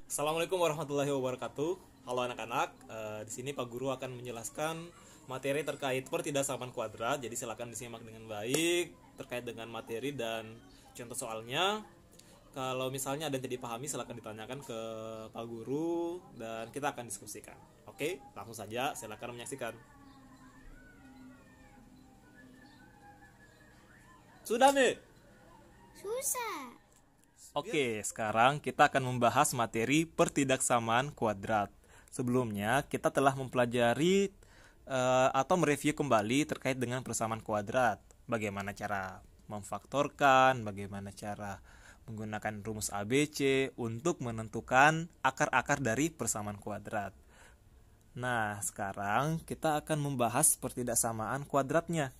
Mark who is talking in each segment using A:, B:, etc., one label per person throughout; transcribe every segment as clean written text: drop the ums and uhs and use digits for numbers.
A: Assalamualaikum warahmatullahi wabarakatuh. Halo anak-anak, di sini Pak Guru akan menjelaskan materi terkait pertidaksamaan kuadrat. Jadi silakan disimak dengan baik terkait dengan materi dan contoh soalnya. Kalau misalnya ada yang tidak dipahami, silakan ditanyakan ke Pak Guru dan kita akan diskusikan. Oke, langsung saja silakan menyaksikan. Sudah nih.
B: Susah.
A: Oke, sekarang kita akan membahas materi pertidaksamaan kuadrat. Sebelumnya, kita telah mempelajari atau mereview kembali terkait dengan persamaan kuadrat. Bagaimana cara memfaktorkan, bagaimana cara menggunakan rumus ABC untuk menentukan akar-akar dari persamaan kuadrat. Nah, sekarang kita akan membahas pertidaksamaan kuadratnya.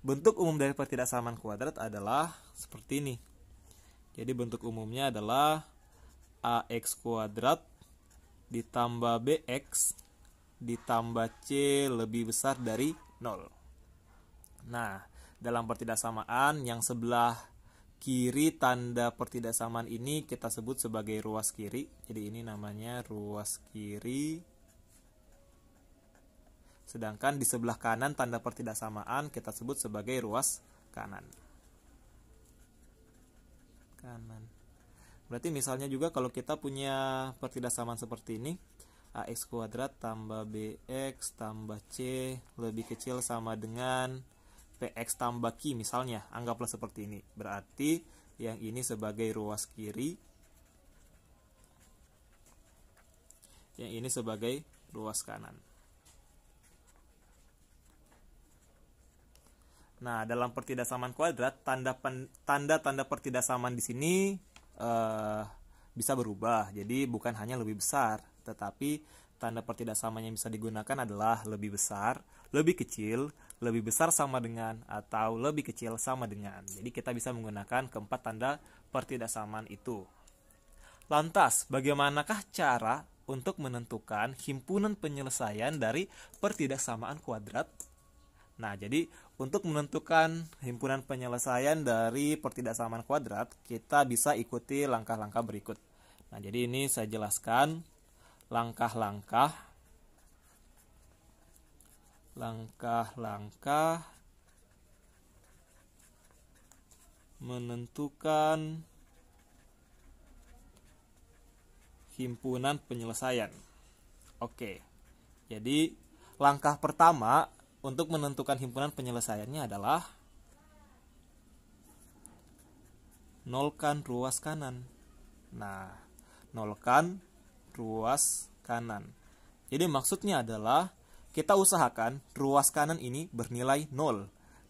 A: Bentuk umum dari pertidaksamaan kuadrat adalah seperti ini. Jadi bentuk umumnya adalah AX kuadrat ditambah BX ditambah C lebih besar dari 0. Nah, dalam pertidaksamaan yang sebelah kiri tanda pertidaksamaan ini kita sebut sebagai ruas kiri. Jadi ini namanya ruas kiri. Sedangkan di sebelah kanan tanda pertidaksamaan kita sebut sebagai ruas kanan. Berarti misalnya juga kalau kita punya pertidaksamaan seperti ini, AX kuadrat tambah BX tambah C lebih kecil sama dengan PX tambah Q misalnya, anggaplah seperti ini. Berarti yang ini sebagai ruas kiri, yang ini sebagai ruas kanan. Nah, dalam pertidaksamaan kuadrat, tanda pertidaksamaan di sini bisa berubah. Jadi bukan hanya lebih besar, tetapi tanda pertidaksamaan yang bisa digunakan adalah lebih besar, lebih kecil, lebih besar sama dengan, atau lebih kecil sama dengan. Jadi kita bisa menggunakan keempat tanda pertidaksamaan itu. Lantas, bagaimanakah cara untuk menentukan himpunan penyelesaian dari pertidaksamaan kuadrat? Nah, jadi untuk menentukan himpunan penyelesaian dari pertidaksamaan kuadrat, kita bisa ikuti langkah-langkah berikut. Nah, jadi ini saya jelaskan langkah-langkah menentukan himpunan penyelesaian. Oke. Jadi, langkah pertama untuk menentukan himpunan penyelesaiannya adalah nolkan ruas kanan. Nah, nolkan ruas kanan. Jadi maksudnya adalah kita usahakan ruas kanan ini bernilai 0.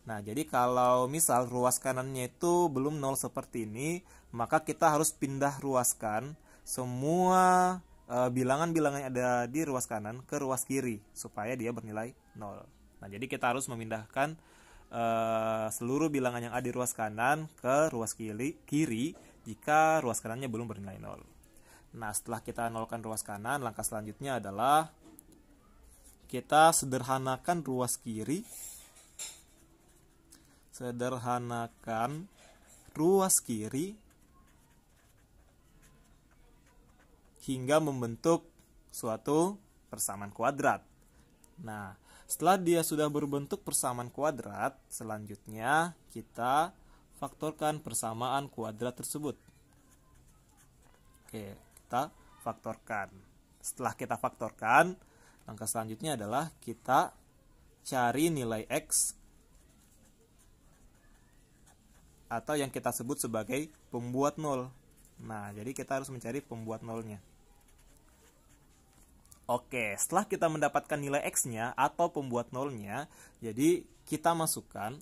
A: Nah, jadi kalau misal ruas kanannya itu belum 0 seperti ini, maka kita harus pindah ruaskan semua bilangan-bilangan yang ada di ruas kanan ke ruas kiri supaya dia bernilai 0. Nah, jadi kita harus memindahkan seluruh bilangan yang ada di ruas kanan ke ruas kiri jika ruas kanannya belum bernilai 0. Nah, setelah kita nolkan ruas kanan, langkah selanjutnya adalah kita sederhanakan ruas kiri. Sederhanakan ruas kiri hingga membentuk suatu persamaan kuadrat. Nah, setelah dia sudah berbentuk persamaan kuadrat, selanjutnya kita faktorkan persamaan kuadrat tersebut. Oke, kita faktorkan. Setelah kita faktorkan, langkah selanjutnya adalah kita cari nilai X atau yang kita sebut sebagai pembuat nol. Nah, jadi kita harus mencari pembuat nolnya. Oke, setelah kita mendapatkan nilai X-nya atau pembuat nolnya, jadi kita masukkan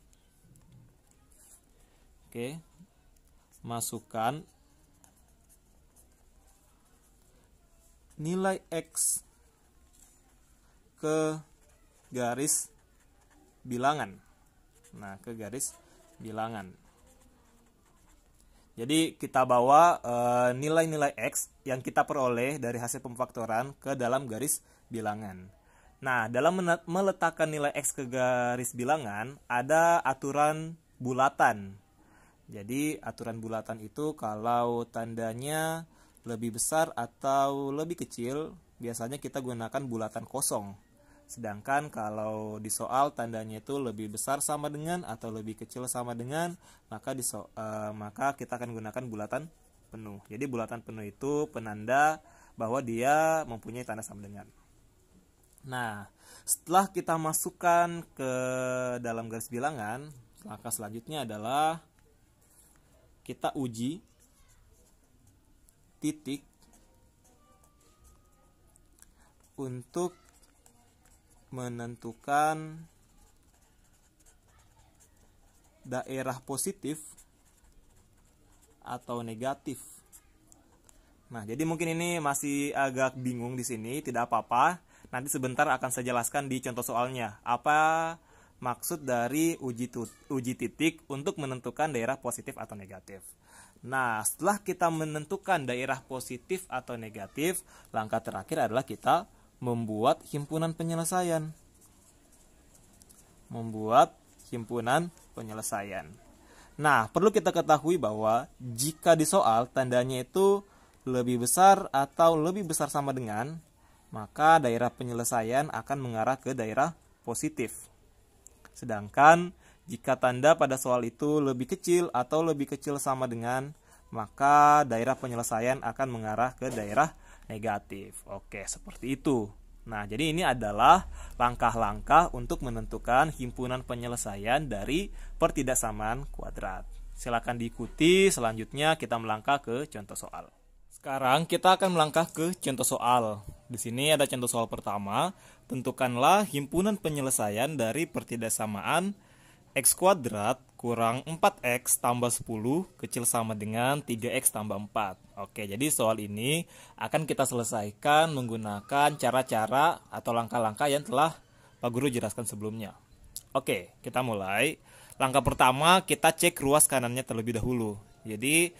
A: nilai X ke garis bilangan. Nah, ke garis bilangan. Jadi kita bawa nilai-nilai X yang kita peroleh dari hasil pemfaktoran ke dalam garis bilangan. Nah, dalam meletakkan nilai X ke garis bilangan, ada aturan bulatan. Jadi aturan bulatan itu kalau tandanya lebih besar atau lebih kecil, biasanya kita gunakan bulatan kosong. Sedangkan kalau di soal tandanya itu lebih besar sama dengan atau lebih kecil sama dengan, maka kita akan gunakan bulatan penuh. Jadi bulatan penuh itu penanda bahwa dia mempunyai tanda sama dengan. Nah, setelah kita masukkan ke dalam garis bilangan, langkah selanjutnya adalah kita uji titik untuk menentukan daerah positif atau negatif. Nah, jadi mungkin ini masih agak bingung di sini, tidak apa-apa. Nanti sebentar akan saya jelaskan di contoh soalnya. Apa maksud dari uji titik untuk menentukan daerah positif atau negatif. Nah, setelah kita menentukan daerah positif atau negatif, langkah terakhir adalah kita membuat himpunan penyelesaian. Nah, perlu kita ketahui bahwa jika di soal tandanya itu lebih besar atau lebih besar sama dengan, maka daerah penyelesaian akan mengarah ke daerah positif. Sedangkan jika tanda pada soal itu lebih kecil atau lebih kecil sama dengan, maka daerah penyelesaian akan mengarah ke daerah negatif. Oke, seperti itu. Nah, jadi ini adalah langkah-langkah untuk menentukan himpunan penyelesaian dari pertidaksamaan kuadrat. Silakan diikuti, selanjutnya kita melangkah ke contoh soal. Sekarang kita akan melangkah ke contoh soal. Di sini ada contoh soal pertama. Tentukanlah himpunan penyelesaian dari pertidaksamaan x kuadrat kurang 4x tambah 10 kecil sama dengan 3x tambah 4. Oke, jadi soal ini akan kita selesaikan menggunakan cara-cara atau langkah-langkah yang telah Pak Guru jelaskan sebelumnya. Oke, kita mulai. Langkah pertama, kita cek ruas kanannya terlebih dahulu. Jadi,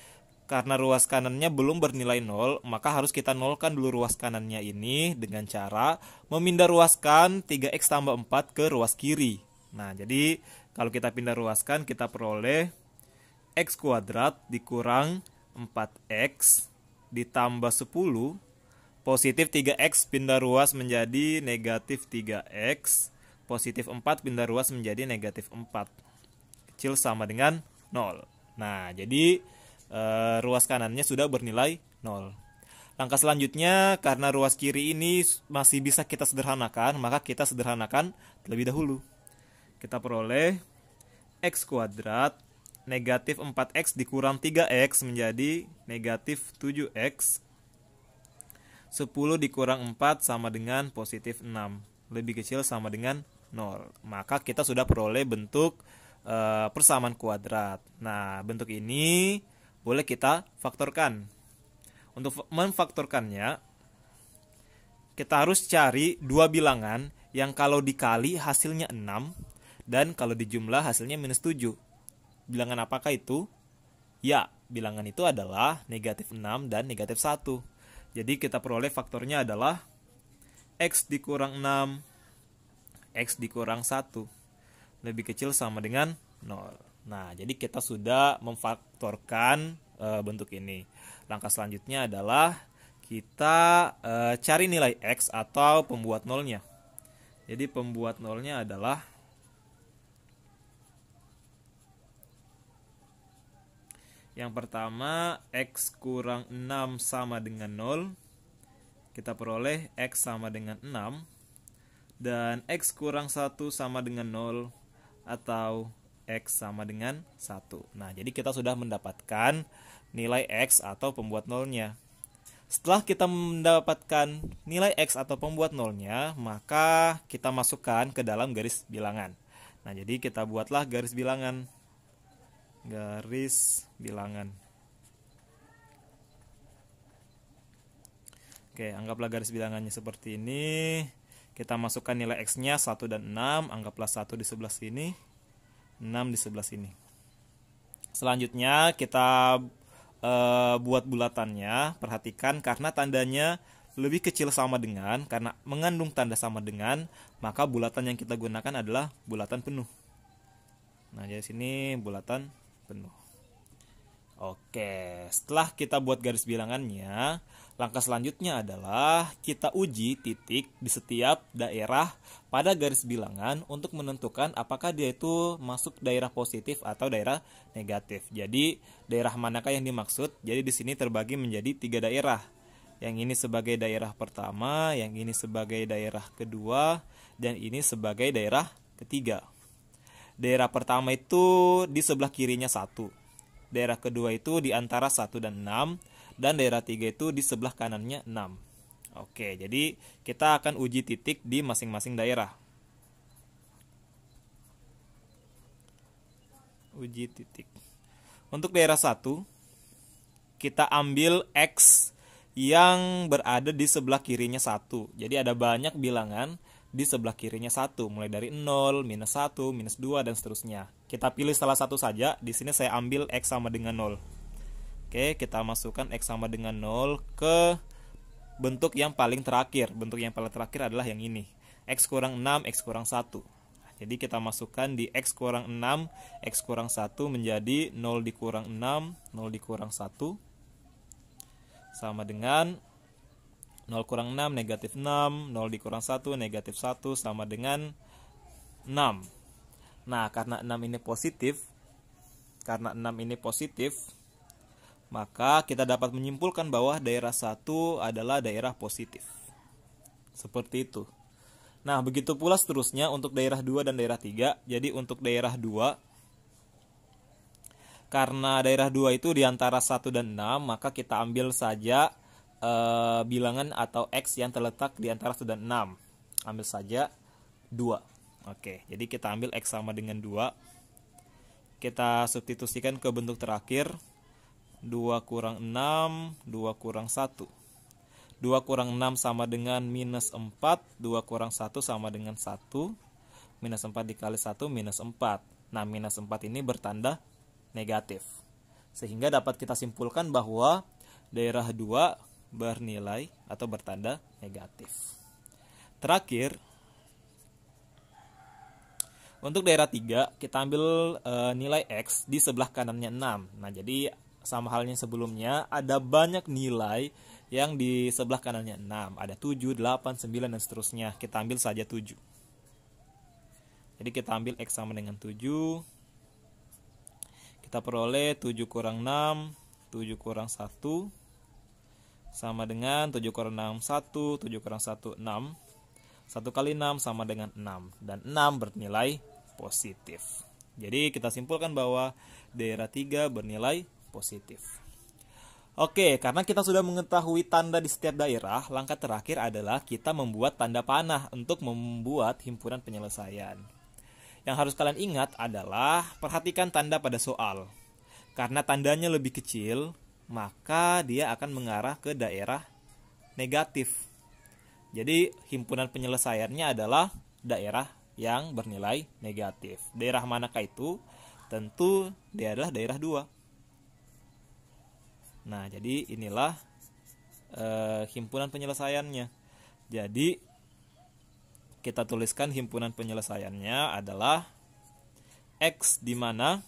A: karena ruas kanannya belum bernilai 0, maka harus kita nolkan dulu ruas kanannya ini dengan cara memindah ruaskan 3x tambah 4 ke ruas kiri. Nah, jadi kalau kita pindah ruaskan, kita peroleh x kuadrat dikurang 4x ditambah 10, positif 3x pindah ruas menjadi negatif 3x, positif 4 pindah ruas menjadi negatif 4, kecil sama dengan 0. Nah, jadi ruas kanannya sudah bernilai 0. Langkah selanjutnya, karena ruas kiri ini masih bisa kita sederhanakan, maka kita sederhanakan terlebih dahulu. Kita peroleh x kuadrat negatif 4x dikurang 3x menjadi negatif 7x. 10 dikurang 4 sama dengan positif 6. Lebih kecil sama dengan 0. Maka kita sudah peroleh bentuk persamaan kuadrat. Nah, bentuk ini boleh kita faktorkan. Untuk memfaktorkannya, kita harus cari dua bilangan yang kalau dikali hasilnya 6 dan kalau dijumlah hasilnya minus 7. Bilangan apakah itu? Ya, bilangan itu adalah negatif 6 dan negatif 1. Jadi kita peroleh faktornya adalah x dikurang 6, x dikurang 1. Lebih kecil sama dengan 0. Nah, jadi kita sudah memfaktorkan bentuk ini. Langkah selanjutnya adalah kita cari nilai x atau pembuat nolnya. Jadi pembuat nolnya adalah yang pertama, x kurang 6 sama dengan 0. Kita peroleh x sama dengan 6. Dan x kurang 1 sama dengan 0 atau x sama dengan 1. Nah, jadi kita sudah mendapatkan nilai x atau pembuat nolnya. Setelah kita mendapatkan nilai x atau pembuat nolnya, maka kita masukkan ke dalam garis bilangan. Nah, jadi kita buatlah garis bilangan. Oke, anggaplah garis bilangannya seperti ini. Kita masukkan nilai x-nya 1 dan 6. Anggaplah 1 di sebelah sini, 6 di sebelah sini. Selanjutnya kita buat bulatannya. Perhatikan, karena tandanya lebih kecil sama dengan, karena mengandung tanda sama dengan, maka bulatan yang kita gunakan adalah bulatan penuh. Nah, jadi sini bulatan penuh. Oke, setelah kita buat garis bilangannya, langkah selanjutnya adalah kita uji titik di setiap daerah pada garis bilangan untuk menentukan apakah dia itu masuk daerah positif atau daerah negatif. Jadi, daerah manakah yang dimaksud? Jadi di sini terbagi menjadi 3 daerah. Yang ini sebagai daerah pertama, yang ini sebagai daerah kedua, dan ini sebagai daerah ketiga. Daerah pertama itu di sebelah kirinya 1. Daerah kedua itu di antara 1 dan 6. Dan daerah 3 itu di sebelah kanannya 6. Oke, jadi kita akan uji titik di masing-masing daerah. Uji titik. Untuk daerah 1, kita ambil X yang berada di sebelah kirinya 1. Jadi ada banyak bilangan di sebelah kirinya 1, mulai dari 0, minus 1, minus 2, dan seterusnya. Kita pilih salah satu saja. Di sini saya ambil X sama dengan 0. Oke, kita masukkan X sama dengan 0 ke bentuk yang paling terakhir. Bentuk yang paling terakhir adalah yang ini. X kurang 6, X kurang 1. Jadi kita masukkan di X kurang 6, X kurang 1 menjadi 0 dikurang 6, 0 dikurang 1. Sama dengan 0 kurang 6 negatif 6, 0 dikurang 1 negatif 1 sama dengan 6. Nah, karena 6 ini positif, maka kita dapat menyimpulkan bahwa daerah 1 adalah daerah positif. Seperti itu. Nah, begitu pula seterusnya untuk daerah 2 dan daerah 3. Jadi untuk daerah 2, karena daerah 2 itu di antara 1 dan 6, maka kita ambil saja bilangan atau X yang terletak di antara 1 dan 6. Ambil saja 2. Oke, jadi kita ambil X sama dengan 2. Kita substitusikan ke bentuk terakhir. 2 kurang 6, 2 kurang 1. 2 kurang 6 sama dengan minus 4. 2 kurang 1 sama dengan 1. Minus 4 dikali 1 minus 4. Nah, minus 4 ini bertanda negatif. Sehingga dapat kita simpulkan bahwa daerah 2 bernilai atau bertanda negatif. Terakhir, untuk daerah 3, kita ambil nilai X di sebelah kanannya 6. Nah, jadi sama halnya sebelumnya, ada banyak nilai yang di sebelah kanannya 6. Ada 7, 8, 9, dan seterusnya. Kita ambil saja 7. Jadi kita ambil X sama dengan 7. Kita peroleh 7 kurang 6, 7 kurang 1. Sama dengan 7 kurang 6, 1, 7 kurang 1, 6. 1 kali 6 sama dengan 6. Dan 6 bernilai positif. Jadi kita simpulkan bahwa daerah 3 bernilai positif. Oke, karena kita sudah mengetahui tanda di setiap daerah, langkah terakhir adalah kita membuat tanda panah untuk membuat himpunan penyelesaian. Yang harus kalian ingat adalah perhatikan tanda pada soal. Karena tandanya lebih kecil, maka dia akan mengarah ke daerah negatif. Jadi himpunan penyelesaiannya adalah daerah yang bernilai negatif. Daerah manakah itu? Tentu dia adalah daerah 2. Nah, jadi inilah himpunan penyelesaiannya. Jadi kita tuliskan himpunan penyelesaiannya adalah X, di mana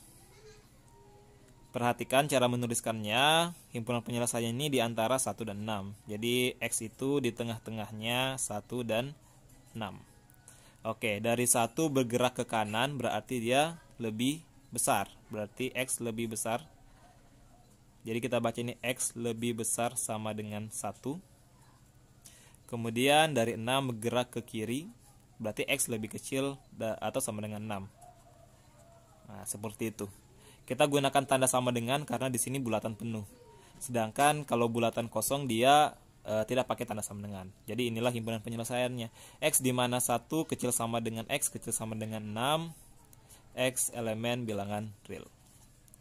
A: perhatikan cara menuliskannya. Himpunan penyelesaian ini di antara 1 dan 6. Jadi X itu di tengah-tengahnya 1 dan 6. Oke, dari 1 bergerak ke kanan berarti dia lebih besar. Berarti X lebih besar. Jadi kita baca ini X lebih besar sama dengan 1. Kemudian dari 6 bergerak ke kiri. Berarti X lebih kecil atau sama dengan 6. Nah, seperti itu. Kita gunakan tanda sama dengan karena di sini bulatan penuh. Sedangkan kalau bulatan kosong dia tidak pakai tanda sama dengan. Jadi inilah himpunan penyelesaiannya. X di mana 1 kecil sama dengan X kecil sama dengan 6. X elemen bilangan real.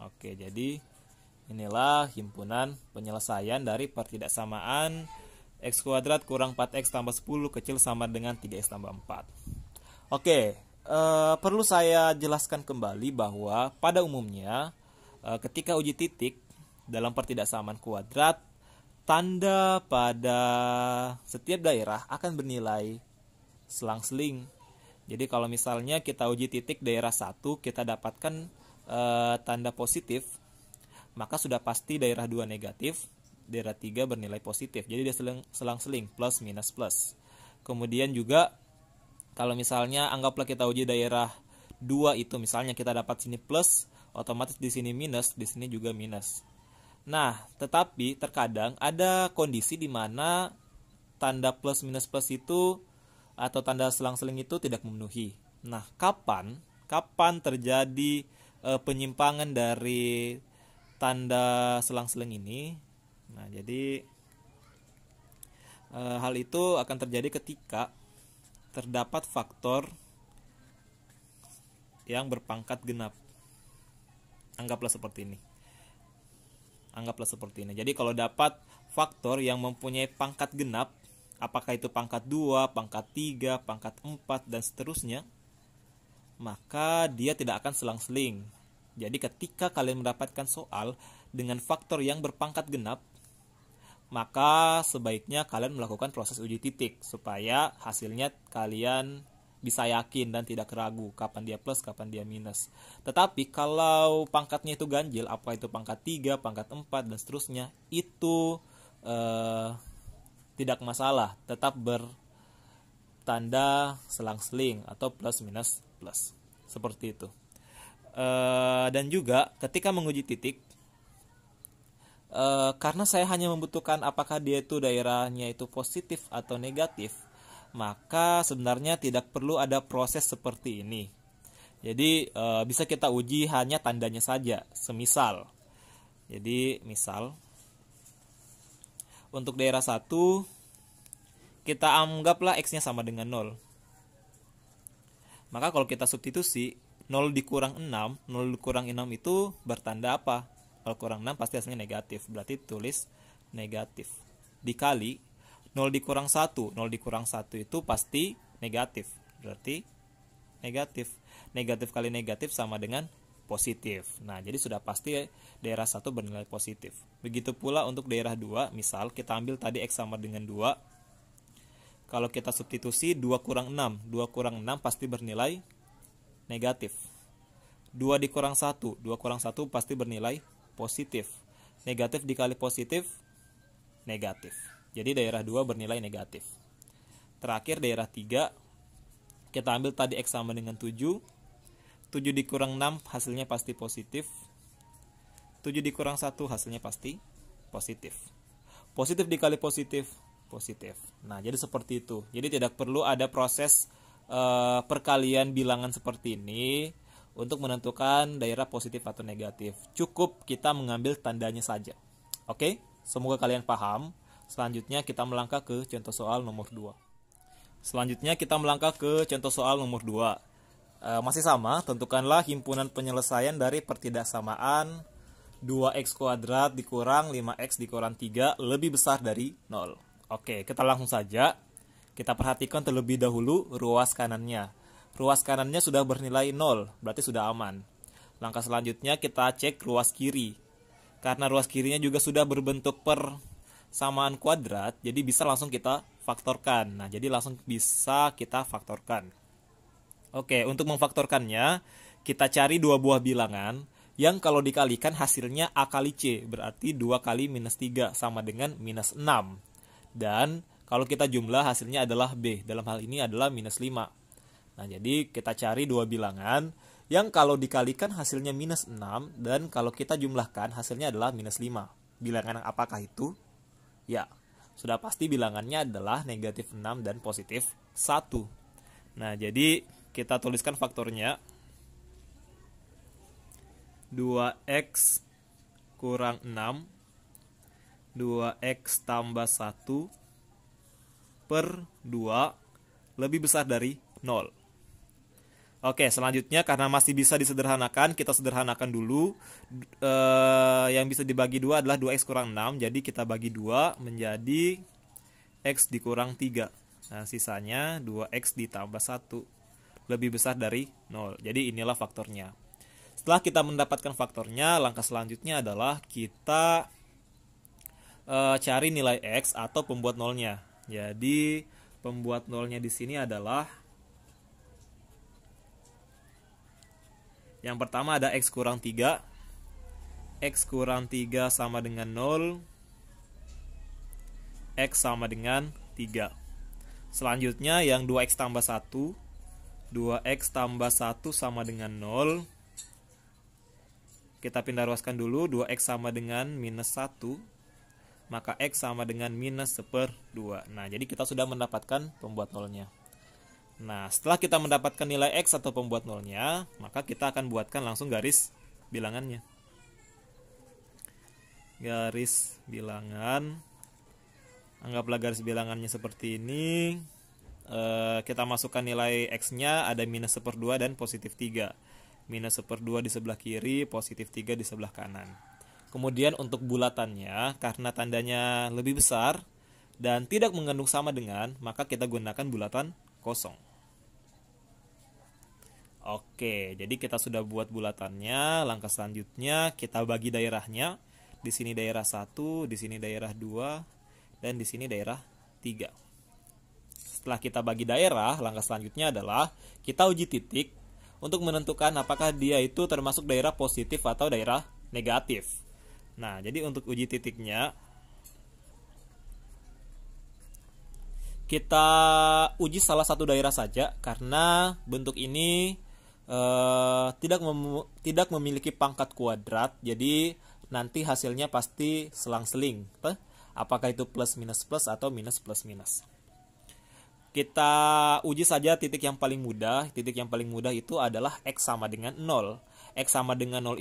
A: Oke, jadi inilah himpunan penyelesaian dari pertidaksamaan X kuadrat kurang 4X tambah 10 kecil sama dengan 3X tambah 4. Oke. Perlu saya jelaskan kembali bahwa pada umumnya ketika uji titik dalam pertidaksamaan kuadrat, tanda pada setiap daerah akan bernilai selang-seling. Jadi kalau misalnya kita uji titik daerah 1, kita dapatkan tanda positif, maka sudah pasti daerah 2 negatif, daerah 3 bernilai positif. Jadi dia selang-seling plus minus plus. Kemudian juga kalau misalnya anggaplah kita uji daerah 2 itu, misalnya kita dapat sini plus, otomatis di sini minus, di sini juga minus. Nah, tetapi terkadang ada kondisi di mana tanda plus minus plus itu atau tanda selang-seling itu tidak memenuhi. Nah, kapan terjadi penyimpangan dari tanda selang-seling ini? Nah, jadi hal itu akan terjadi ketika terdapat faktor yang berpangkat genap. Anggaplah seperti ini. Jadi kalau dapat faktor yang mempunyai pangkat genap, apakah itu pangkat 2, pangkat 3, pangkat 4, dan seterusnya, maka dia tidak akan selang-seling. Jadi ketika kalian mendapatkan soal dengan faktor yang berpangkat genap, maka sebaiknya kalian melakukan proses uji titik supaya hasilnya kalian bisa yakin dan tidak ragu kapan dia plus, kapan dia minus. Tetapi kalau pangkatnya itu ganjil, apa itu pangkat 3, pangkat 4, dan seterusnya, itu tidak masalah, tetap bertanda selang-seling atau plus minus plus. Seperti itu. Dan juga ketika menguji titik, karena saya hanya membutuhkan apakah dia itu daerahnya itu positif atau negatif, maka sebenarnya tidak perlu ada proses seperti ini. Jadi bisa kita uji hanya tandanya saja. Semisal, jadi misal untuk daerah 1 kita anggaplah X-nya sama dengan 0. Maka kalau kita substitusi 0 dikurang 6, 0 dikurang 6 itu bertanda apa? Kalau kurang 6 pasti hasilnya negatif. Berarti tulis negatif. Dikali 0 dikurang 1. 0 dikurang 1 itu pasti negatif. Berarti negatif. Negatif kali negatif sama dengan positif. Nah, jadi sudah pasti daerah 1 bernilai positif. Begitu pula untuk daerah 2. Misal kita ambil tadi X sama dengan 2. Kalau kita substitusi 2 kurang 6. 2 kurang 6 pasti bernilai negatif. 2 dikurang 1. 2 kurang 1 pasti bernilai positif. Negatif dikali positif, negatif. Jadi daerah 2 bernilai negatif. Terakhir daerah 3, kita ambil tadi X sama dengan 7. 7 dikurang 6 hasilnya pasti positif. 7 dikurang 1 hasilnya pasti positif. Positif dikali positif, positif. Nah, jadi seperti itu. Jadi tidak perlu ada proses perkalian bilangan seperti ini untuk menentukan daerah positif atau negatif. Cukup kita mengambil tandanya saja. Oke, semoga kalian paham. Selanjutnya kita melangkah ke contoh soal nomor 2. Masih sama, tentukanlah himpunan penyelesaian dari pertidaksamaan 2x kuadrat dikurang 5x dikurang 3 lebih besar dari 0. Oke, kita langsung saja. Kita perhatikan terlebih dahulu ruas kanannya. Ruas kanannya sudah bernilai 0, berarti sudah aman. Langkah selanjutnya kita cek ruas kiri. Karena ruas kirinya juga sudah berbentuk persamaan kuadrat, jadi bisa langsung kita faktorkan. Nah, jadi langsung bisa kita faktorkan. Oke, untuk memfaktorkannya, kita cari dua buah bilangan yang kalau dikalikan hasilnya A kali C, berarti 2 kali minus 3 sama dengan minus 6. Dan kalau kita jumlah hasilnya adalah B, dalam hal ini adalah minus 5. Nah, jadi kita cari dua bilangan yang kalau dikalikan hasilnya minus 6 dan kalau kita jumlahkan hasilnya adalah minus 5. Bilangan apakah itu? Ya, sudah pasti bilangannya adalah negatif 6 dan positif 1. Nah, jadi kita tuliskan faktornya. 2x kurang 6 2x tambah 1 per 2 lebih besar dari 0. Oke, selanjutnya karena masih bisa disederhanakan, kita sederhanakan dulu. Yang bisa dibagi 2 adalah 2x kurang 6. Jadi kita bagi 2 menjadi x dikurang 3. Nah, sisanya 2x ditambah 1 lebih besar dari 0. Jadi inilah faktornya. Setelah kita mendapatkan faktornya, langkah selanjutnya adalah kita cari nilai x atau pembuat nolnya. Jadi pembuat nolnya di sini adalah yang pertama ada x kurang 3. X kurang 3 sama dengan 0, X sama dengan 3. Selanjutnya yang 2X tambah 1, 2X tambah 1 sama dengan 0. Kita pindah ruaskan dulu, 2X sama dengan minus 1, maka X sama dengan minus 1/2. Nah, jadi kita sudah mendapatkan pembuat nolnya. Nah, setelah kita mendapatkan nilai X atau pembuat nolnya, maka kita akan buatkan langsung garis bilangannya. Garis bilangan, anggaplah garis bilangannya seperti ini. Kita masukkan nilai X-nya, ada minus 1/2 dan positif 3. Minus 1/2 di sebelah kiri, positif 3 di sebelah kanan. Kemudian untuk bulatannya, karena tandanya lebih besar dan tidak mengandung sama dengan, maka kita gunakan bulatan kosong. Oke, jadi kita sudah buat bulatannya. Langkah selanjutnya kita bagi daerahnya. Di sini daerah 1, di sini daerah 2, dan di sini daerah 3. Setelah kita bagi daerah, langkah selanjutnya adalah kita uji titik untuk menentukan apakah dia itu termasuk daerah positif atau daerah negatif. Nah, jadi untuk uji titiknya, kita uji salah satu daerah saja karena bentuk ini tidak memiliki pangkat kuadrat, jadi nanti hasilnya pasti selang-seling. Apakah itu plus minus plus atau minus plus minus. Kita uji saja titik yang paling mudah. Titik yang paling mudah itu adalah X sama dengan 0. X sama dengan 0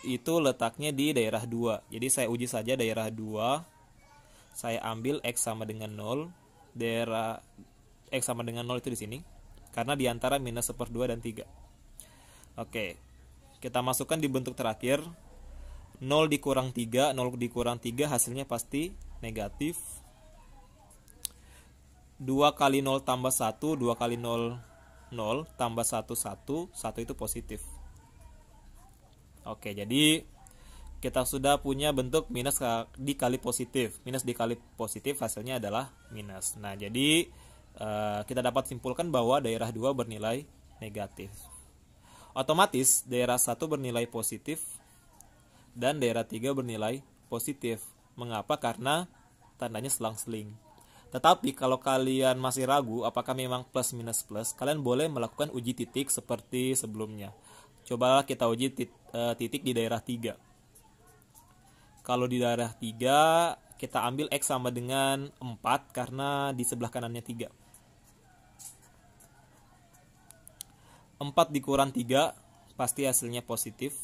A: itu letaknya di daerah 2. Jadi saya uji saja daerah 2. Saya ambil X sama dengan 0. Daerah X sama dengan 0 itu di sini. Karena di antara minus 1/2 dan 3. Oke. Kita masukkan di bentuk terakhir. 0 dikurang 3. 0 dikurang 3 hasilnya pasti negatif. 2 kali 0 tambah 1, 2 kali 0, 0, tambah 1, 1, 1 itu positif. Oke, jadi kita sudah punya bentuk minus dikali positif. Minus dikali positif hasilnya adalah minus. Nah, jadi kita dapat simpulkan bahwa daerah 2 bernilai negatif. Otomatis daerah 1 bernilai positif dan daerah 3 bernilai positif. Mengapa? Karena tandanya selang-seling. Tetapi kalau kalian masih ragu apakah memang plus minus plus, kalian boleh melakukan uji titik seperti sebelumnya. Coba kita uji titik di daerah 3. Kalau di daerah 3, kita ambil X sama dengan 4 karena di sebelah kanannya 3. 4 dikurang 3 pasti hasilnya positif,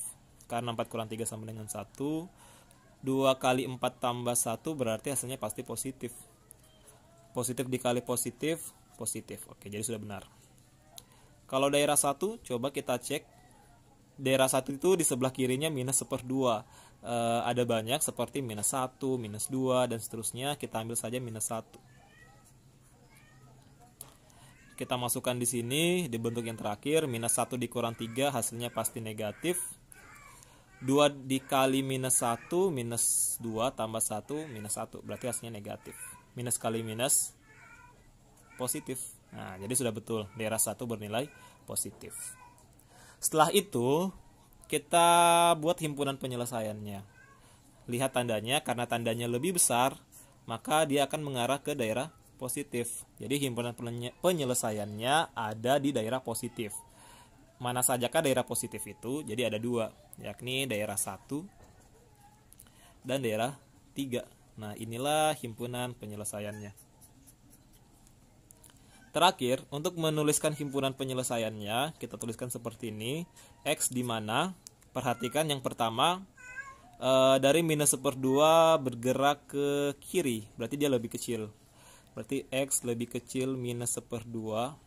A: karena 4 kurang 3 sama dengan 1. 2 kali 4 tambah 1 berarti hasilnya pasti positif. Positif dikali positif, positif. Oke, jadi sudah benar. Kalau daerah 1, coba kita cek. Daerah 1 itu di sebelah kirinya minus 1/2. Ada banyak seperti minus 1, minus 2, dan seterusnya. Kita ambil saja minus 1. Kita masukkan di sini, di bentuk yang terakhir. Minus 1 dikurang 3, hasilnya pasti negatif. 2 dikali minus 1, minus 2 tambah 1, minus 1. Berarti hasilnya negatif. Minus kali minus positif. Nah, jadi sudah betul daerah 1 bernilai positif. Setelah itu kita buat himpunan penyelesaiannya. Lihat tandanya, karena tandanya lebih besar maka dia akan mengarah ke daerah positif. Jadi himpunan penyelesaiannya ada di daerah positif. Mana sajakah daerah positif itu? Jadi ada 2, yakni daerah 1 dan daerah 3. Nah, inilah himpunan penyelesaiannya. Terakhir, untuk menuliskan himpunan penyelesaiannya, kita tuliskan seperti ini. X di mana? Perhatikan yang pertama, dari minus 1/2 bergerak ke kiri. Berarti dia lebih kecil. Berarti X lebih kecil minus 1/2.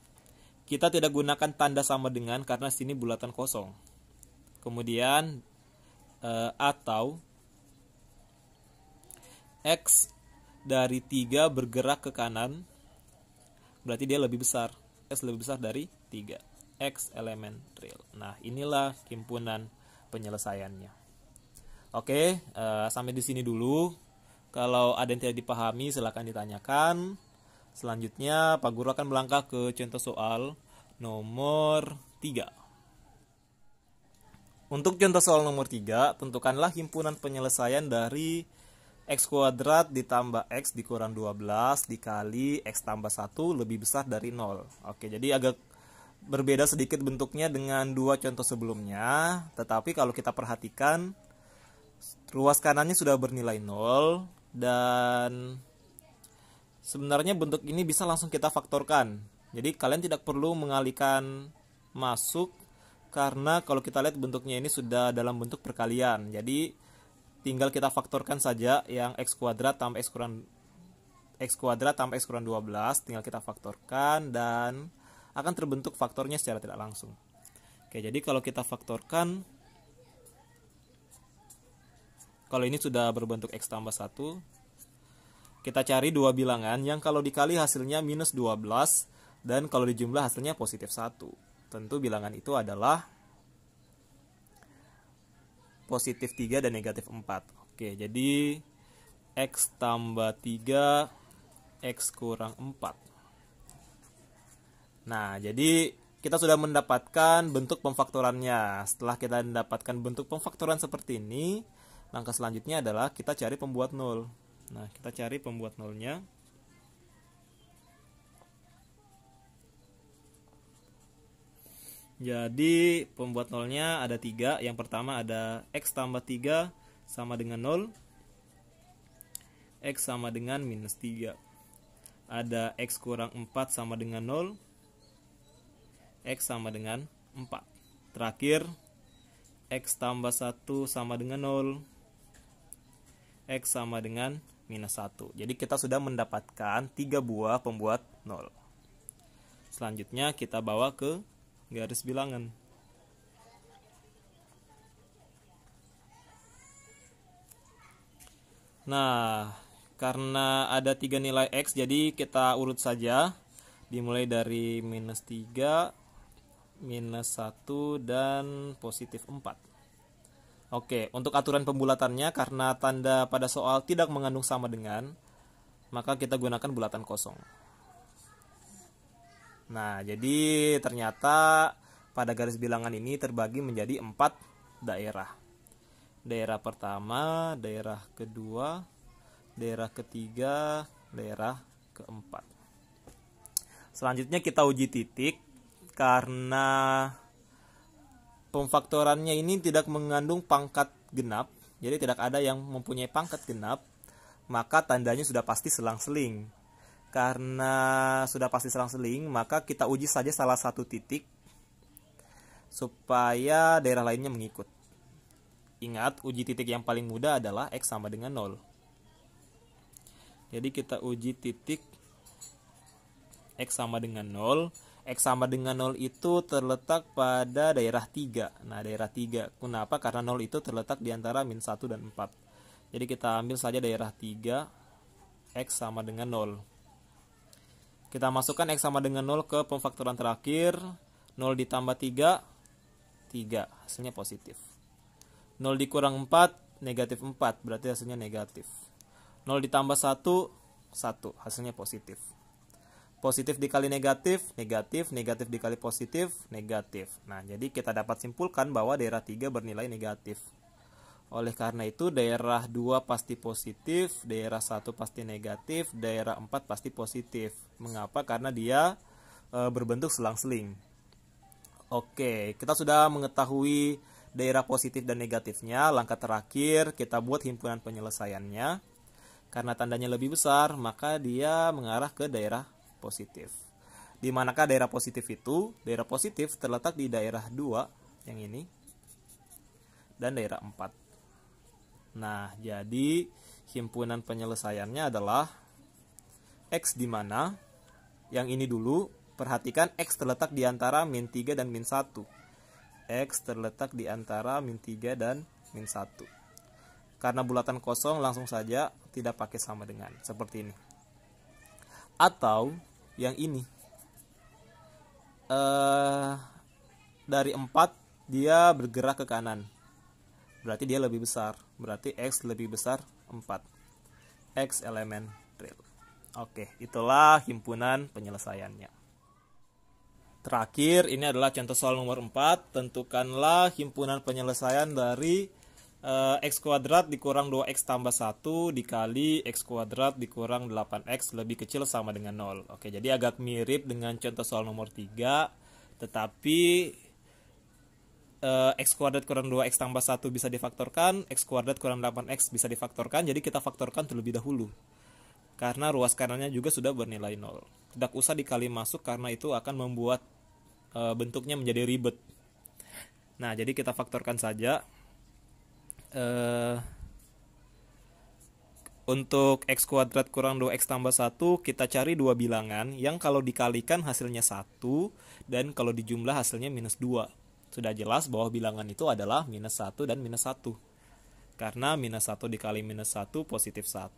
A: Kita tidak gunakan tanda sama dengan karena sini bulatan kosong. Kemudian, atau X dari 3 bergerak ke kanan, berarti dia lebih besar. X lebih besar dari 3. X elemen real. Nah, inilah himpunan penyelesaiannya. Oke, sampai di sini dulu. Kalau ada yang tidak dipahami, silakan ditanyakan. Selanjutnya, Pak Guru akan melangkah ke contoh soal nomor 3. Untuk contoh soal nomor 3, tentukanlah himpunan penyelesaian dari x kuadrat ditambah x dikurang 12 dikali x tambah 1 lebih besar dari 0. Oke, jadi agak berbeda sedikit bentuknya dengan dua contoh sebelumnya, tetapi kalau kita perhatikan ruas kanannya sudah bernilai 0 dan sebenarnya bentuk ini bisa langsung kita faktorkan. Jadi kalian tidak perlu mengalihkan masuk karena kalau kita lihat bentuknya ini sudah dalam bentuk perkalian. Jadi tinggal kita faktorkan saja yang x kuadrat tambah x kurang 12, tinggal kita faktorkan dan akan terbentuk faktornya secara tidak langsung. Oke, jadi kalau kita faktorkan, kalau ini sudah berbentuk x tambah 1, kita cari dua bilangan yang kalau dikali hasilnya minus 12 dan kalau dijumlah hasilnya positif 1. Tentu bilangan itu adalah positif 3 dan negatif 4. Oke, jadi x tambah 3, x kurang 4. Nah, jadi kita sudah mendapatkan bentuk pemfaktorannya. Setelah kita mendapatkan bentuk pemfaktoran seperti ini, langkah selanjutnya adalah kita cari pembuat 0. Nah, kita cari pembuat 0-nya. Jadi pembuat 0-nya ada 3. Yang pertama ada x tambah 3 sama dengan 0. X sama dengan minus 3. Ada x kurang 4 sama dengan 0. X sama dengan 4. Terakhir, x tambah 1 sama dengan 0. X sama dengan minus 1. Jadi kita sudah mendapatkan 3 buah pembuat 0. Selanjutnya kita bawa ke garis bilangan. Nah, karena ada 3 nilai x, jadi kita urut saja. Dimulai dari minus 3, minus 1, dan positif 4. Oke, untuk aturan pembulatannya, karena tanda pada soal tidak mengandung sama dengan, maka kita gunakan bulatan kosong. Nah, jadi ternyata pada garis bilangan ini terbagi menjadi 4 daerah. Daerah pertama, daerah kedua, daerah ketiga, daerah keempat. Selanjutnya kita uji titik karena pemfaktorannya ini tidak mengandung pangkat genap, jadi tidak ada yang mempunyai pangkat genap, maka tandanya sudah pasti selang-seling. Karena sudah pasti selang-seling, maka kita uji saja salah satu titik supaya daerah lainnya mengikut. Ingat, uji titik yang paling mudah adalah x sama dengan 0. Jadi kita uji titik x sama dengan 0. X sama dengan 0 itu terletak pada daerah 3. Nah, daerah 3. Kenapa? Karena 0 itu terletak di antara min 1 dan 4. Jadi kita ambil saja daerah 3, x sama dengan 0. Kita masukkan x sama dengan 0 ke pemfaktoran terakhir. 0 ditambah 3, 3. Hasilnya positif. 0 dikurang 4, negatif 4. Berarti hasilnya negatif. 0 ditambah 1, 1. Hasilnya positif. Positif dikali negatif, negatif. Negatif dikali positif, negatif. Nah, jadi kita dapat simpulkan bahwa daerah 3 bernilai negatif. Oleh karena itu, daerah 2 pasti positif, daerah 1 pasti negatif, daerah 4 pasti positif. Mengapa? Karena dia berbentuk selang-seling. Oke, kita sudah mengetahui daerah positif dan negatifnya. Langkah terakhir, kita buat himpunan penyelesaiannya. Karena tandanya lebih besar, maka dia mengarah ke daerah positif. Di manakah daerah positif itu? Daerah positif terletak di daerah 2, yang ini, dan daerah 4. Nah, jadi himpunan penyelesaiannya adalah x di mana? Yang ini dulu, perhatikan x terletak di antara min 3 dan min 1. X terletak di antara min 3 dan min 1. Karena bulatan kosong, langsung saja tidak pakai sama dengan, seperti ini. Atau yang ini, dari 4 dia bergerak ke kanan, berarti dia lebih besar, berarti x lebih besar 4. X elemen real. Oke, itulah himpunan penyelesaiannya. Terakhir, ini adalah contoh soal nomor 4. Tentukanlah himpunan penyelesaian dari x kuadrat dikurang 2x tambah 1 dikali x kuadrat dikurang 8x lebih kecil sama dengan 0. Oke, jadi agak mirip dengan contoh soal nomor 3. Tetapi x kuadrat kurang 2x tambah 1 bisa difaktorkan, x kuadrat kurang 8x bisa difaktorkan. Jadi kita faktorkan terlebih dahulu. Karena ruas kanannya juga sudah bernilai 0. Tidak usah dikali masuk karena itu akan membuat bentuknya menjadi ribet. Nah, jadi kita faktorkan saja. Untuk x kuadrat kurang 2x tambah 1 kita cari dua bilangan yang kalau dikalikan hasilnya 1 dan kalau dijumlah hasilnya minus 2. Sudah jelas bahwa bilangan itu adalah minus 1 dan minus 1. Karena minus 1 dikali minus 1 positif 1,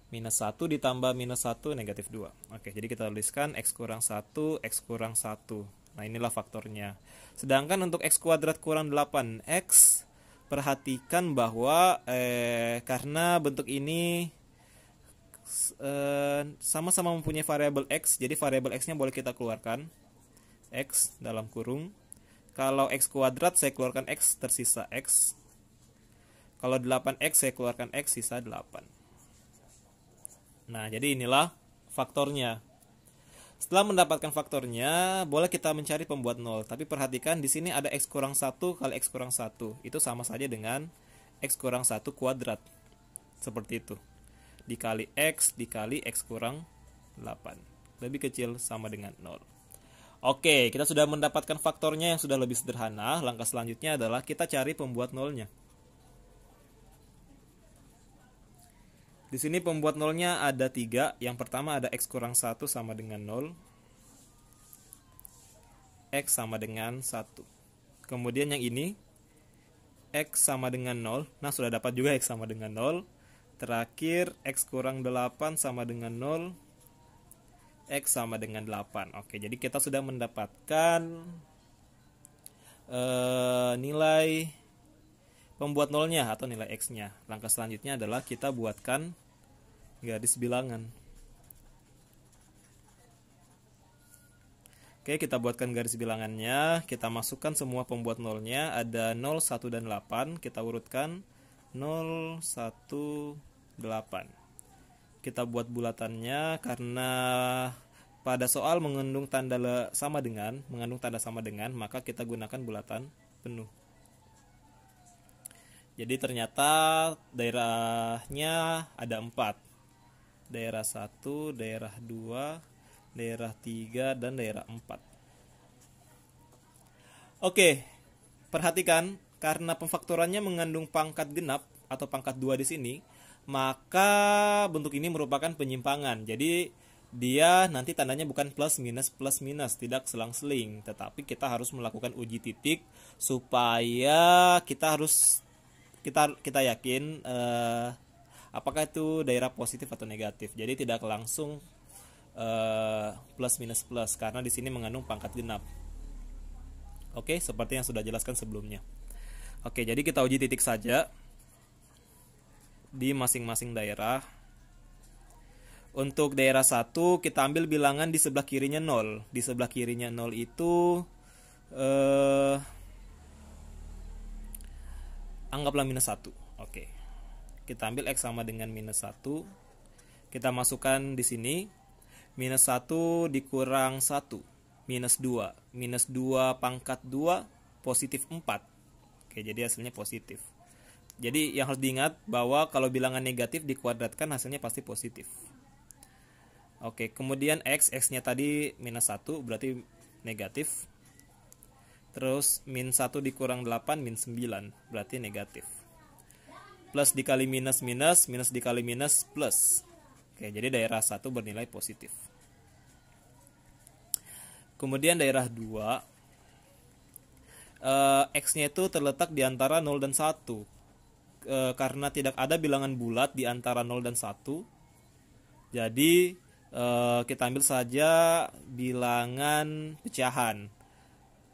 A: minus 1 ditambah minus 1 negatif 2. Oke, jadi kita tuliskan x kurang 1, x kurang 1. Nah, inilah faktornya. Sedangkan untuk x kuadrat kurang 8x, perhatikan bahwa karena bentuk ini sama-sama mempunyai variabel x, jadi variabel x-nya boleh kita keluarkan. X dalam kurung. Kalau x kuadrat saya keluarkan x, tersisa x. Kalau 8x saya keluarkan x, sisa 8. Nah, jadi inilah faktornya. Setelah mendapatkan faktornya, boleh kita mencari pembuat 0. Tapi perhatikan di sini ada x kurang 1 kali x kurang 1. Itu sama saja dengan x kurang 1 kuadrat. Seperti itu. Dikali x kurang 8. Lebih kecil sama dengan 0. Oke, kita sudah mendapatkan faktornya yang sudah lebih sederhana. Langkah selanjutnya adalah kita cari pembuat 0-nya. Di sini pembuat 0-nya ada 3. Yang pertama ada x kurang 1 sama dengan 0. X sama dengan 1. Kemudian yang ini x sama dengan 0. Nah, sudah dapat juga x sama dengan 0. Terakhir x kurang 8 sama dengan 0. X sama dengan 8. Oke, jadi kita sudah mendapatkan nilai pembuat 0-nya atau nilai x-nya. Langkah selanjutnya adalah kita buatkan garis bilangan. Oke, kita buatkan garis bilangannya. Kita masukkan semua pembuat 0-nya. Ada 0, 1, dan 8. Kita urutkan 0, 1, 8. Kita buat bulatannya karena pada soal mengandung tanda sama dengan, maka kita gunakan bulatan penuh. Jadi ternyata daerahnya ada 4. Daerah 1, daerah 2, daerah 3, dan daerah 4. Oke, perhatikan karena pemfaktorannya mengandung pangkat genap atau pangkat 2 di sini, maka bentuk ini merupakan penyimpangan. Jadi dia nanti tandanya bukan plus minus, tidak selang-seling, tetapi kita harus melakukan uji titik supaya kita yakin apakah itu daerah positif atau negatif. Jadi tidak langsung plus minus plus karena di sini mengandung pangkat genap. Oke, seperti yang sudah jelaskan sebelumnya. Oke, jadi kita uji titik saja di masing-masing daerah. Untuk daerah 1 kita ambil bilangan di sebelah kirinya 0. Di sebelah kirinya 0 itu anggaplah minus 1. Oke. Kita ambil x sama dengan minus 1. Kita masukkan di sini. Minus 1 dikurang 1. Minus 2. Minus 2 pangkat 2 positif 4. Oke, jadi hasilnya positif. Jadi yang harus diingat bahwa kalau bilangan negatif dikuadratkan hasilnya pasti positif. Oke, kemudian x-nya tadi minus 1 berarti negatif. Terus min 1 dikurang 8 min 9 berarti negatif. Plus dikali minus minus, minus dikali minus plus. Oke, jadi daerah 1 bernilai positif. Kemudian daerah 2 x-nya itu terletak di antara 0 dan 1. Karena tidak ada bilangan bulat di antara 0 dan 1. Jadi kita ambil saja bilangan pecahan.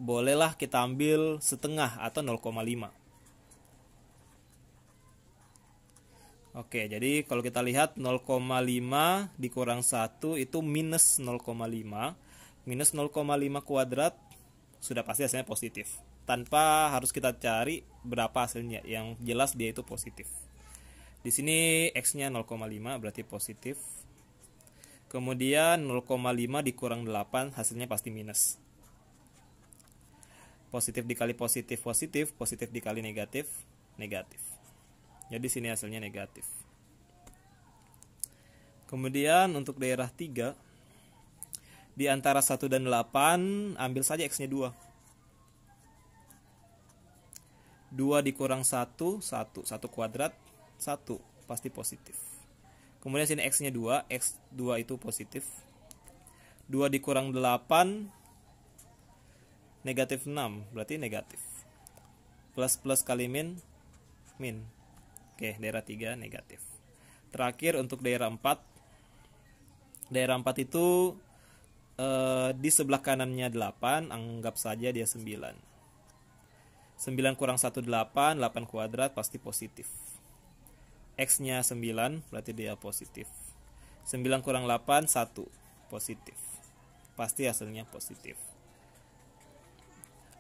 A: Bolehlah kita ambil setengah atau 0,5. Oke, jadi kalau kita lihat 0,5 dikurang 1 itu minus 0,5. Minus 0,5 kuadrat sudah pasti hasilnya positif. Tanpa harus kita cari berapa hasilnya, yang jelas dia itu positif. Di sini X-nya 0,5 berarti positif. Kemudian 0,5 dikurang 8 hasilnya pasti minus. Positif dikali positif, positif. Positif dikali negatif, negatif. Jadi sini hasilnya negatif. Kemudian untuk daerah 3, di antara 1 dan 8, ambil saja X-nya 2. 2 dikurang 1, 1 kuadrat, 1, pasti positif. Kemudian sini X-nya 2, X2 itu positif. 2 dikurang 8, negatif 6, berarti negatif. Plus kali min, min. Oke, daerah 3 negatif. Terakhir untuk daerah 4. Daerah 4 itu di sebelah kanannya 8, anggap saja dia 9. 9 kurang 1, 8, 8 kuadrat pasti positif. X-nya 9, berarti dia positif. 9 kurang 8, 1, positif. Pasti hasilnya positif.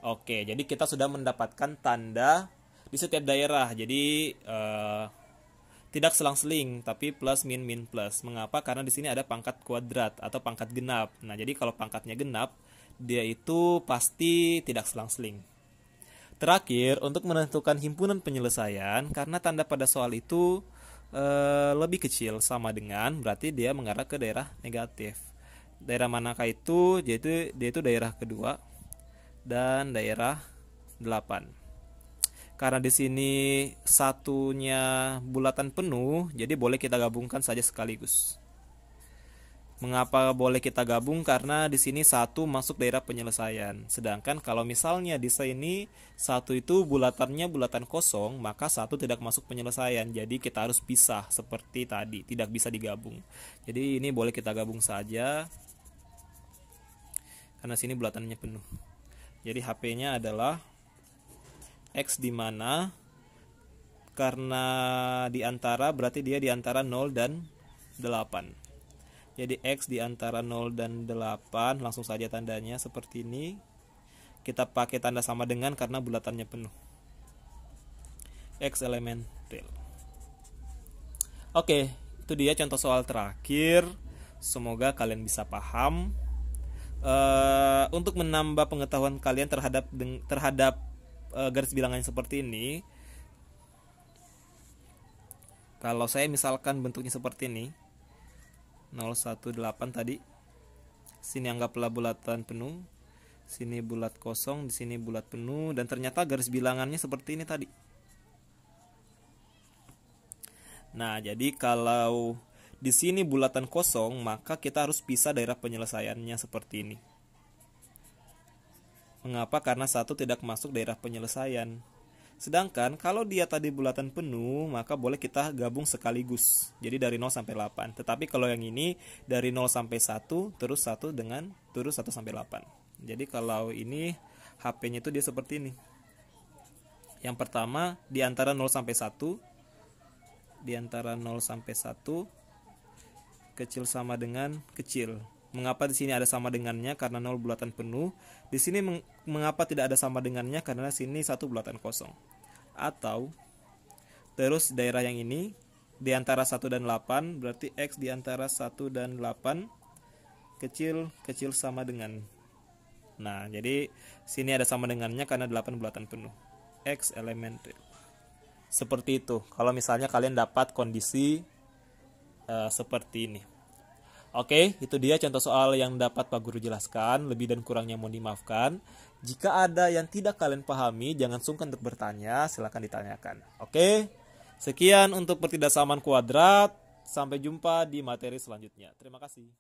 A: Oke, jadi kita sudah mendapatkan tanda di setiap daerah. Jadi tidak selang-seling, tapi plus min min plus. Mengapa? Karena di sini ada pangkat kuadrat atau pangkat genap. Nah, jadi kalau pangkatnya genap, dia itu pasti tidak selang-seling. Terakhir, untuk menentukan himpunan penyelesaian, karena tanda pada soal itu lebih kecil sama dengan, berarti dia mengarah ke daerah negatif. Daerah manakah itu? Yaitu dia itu daerah kedua dan daerah 8. Karena di sini satunya bulatan penuh, jadi boleh kita gabungkan saja sekaligus. Mengapa boleh kita gabung? Karena di sini 1 masuk daerah penyelesaian. Sedangkan kalau misalnya di sini 1 itu bulatannya bulatan kosong, maka 1 tidak masuk penyelesaian. Jadi kita harus pisah seperti tadi, tidak bisa digabung. Jadi ini boleh kita gabung saja. Karena sini bulatannya penuh. Jadi HP-nya adalah X di mana, karena di antara berarti dia di antara 0 dan 8. Jadi X di antara 0 dan 8, langsung saja tandanya seperti ini. Kita pakai tanda sama dengan karena bulatannya penuh. X elemen real. Oke, itu dia contoh soal terakhir. Semoga kalian bisa paham. Untuk menambah pengetahuan kalian terhadap garis bilangan seperti ini, kalau saya misalkan bentuknya seperti ini 018 tadi, sini anggaplah bulatan penuh, sini bulat kosong, di sini bulat penuh, dan ternyata garis bilangannya seperti ini tadi. Nah, jadi kalau di sini bulatan kosong, maka kita harus pisah daerah penyelesaiannya seperti ini. Mengapa? Karena 1 tidak masuk daerah penyelesaian. Sedangkan kalau dia tadi bulatan penuh, maka boleh kita gabung sekaligus. Jadi dari 0 sampai 8. Tetapi kalau yang ini dari 0 sampai 1, terus 1 dengan terus 1 sampai 8. Jadi kalau ini HP-nya itu dia seperti ini. Yang pertama di antara 0 sampai 1. Di antara 0 sampai 1, kecil sama dengan kecil. Mengapa di sini ada sama dengannya? Karena 0 bulatan penuh. Di sini mengapa tidak ada sama dengannya? Karena sini 1 bulatan kosong. Atau terus daerah yang ini di antara 1 dan 8, berarti X di antara 1 dan 8 kecil sama dengan. Nah, jadi sini ada sama dengannya karena 8 bulatan penuh. X elemen real. Seperti itu. Kalau misalnya kalian dapat kondisi seperti ini. Oke, itu dia contoh soal yang dapat Pak Guru jelaskan. Lebih dan kurangnya mohon dimaafkan. Jika ada yang tidak kalian pahami, jangan sungkan untuk bertanya, silakan ditanyakan. Oke, sekian untuk pertidaksamaan kuadrat. Sampai jumpa di materi selanjutnya. Terima kasih.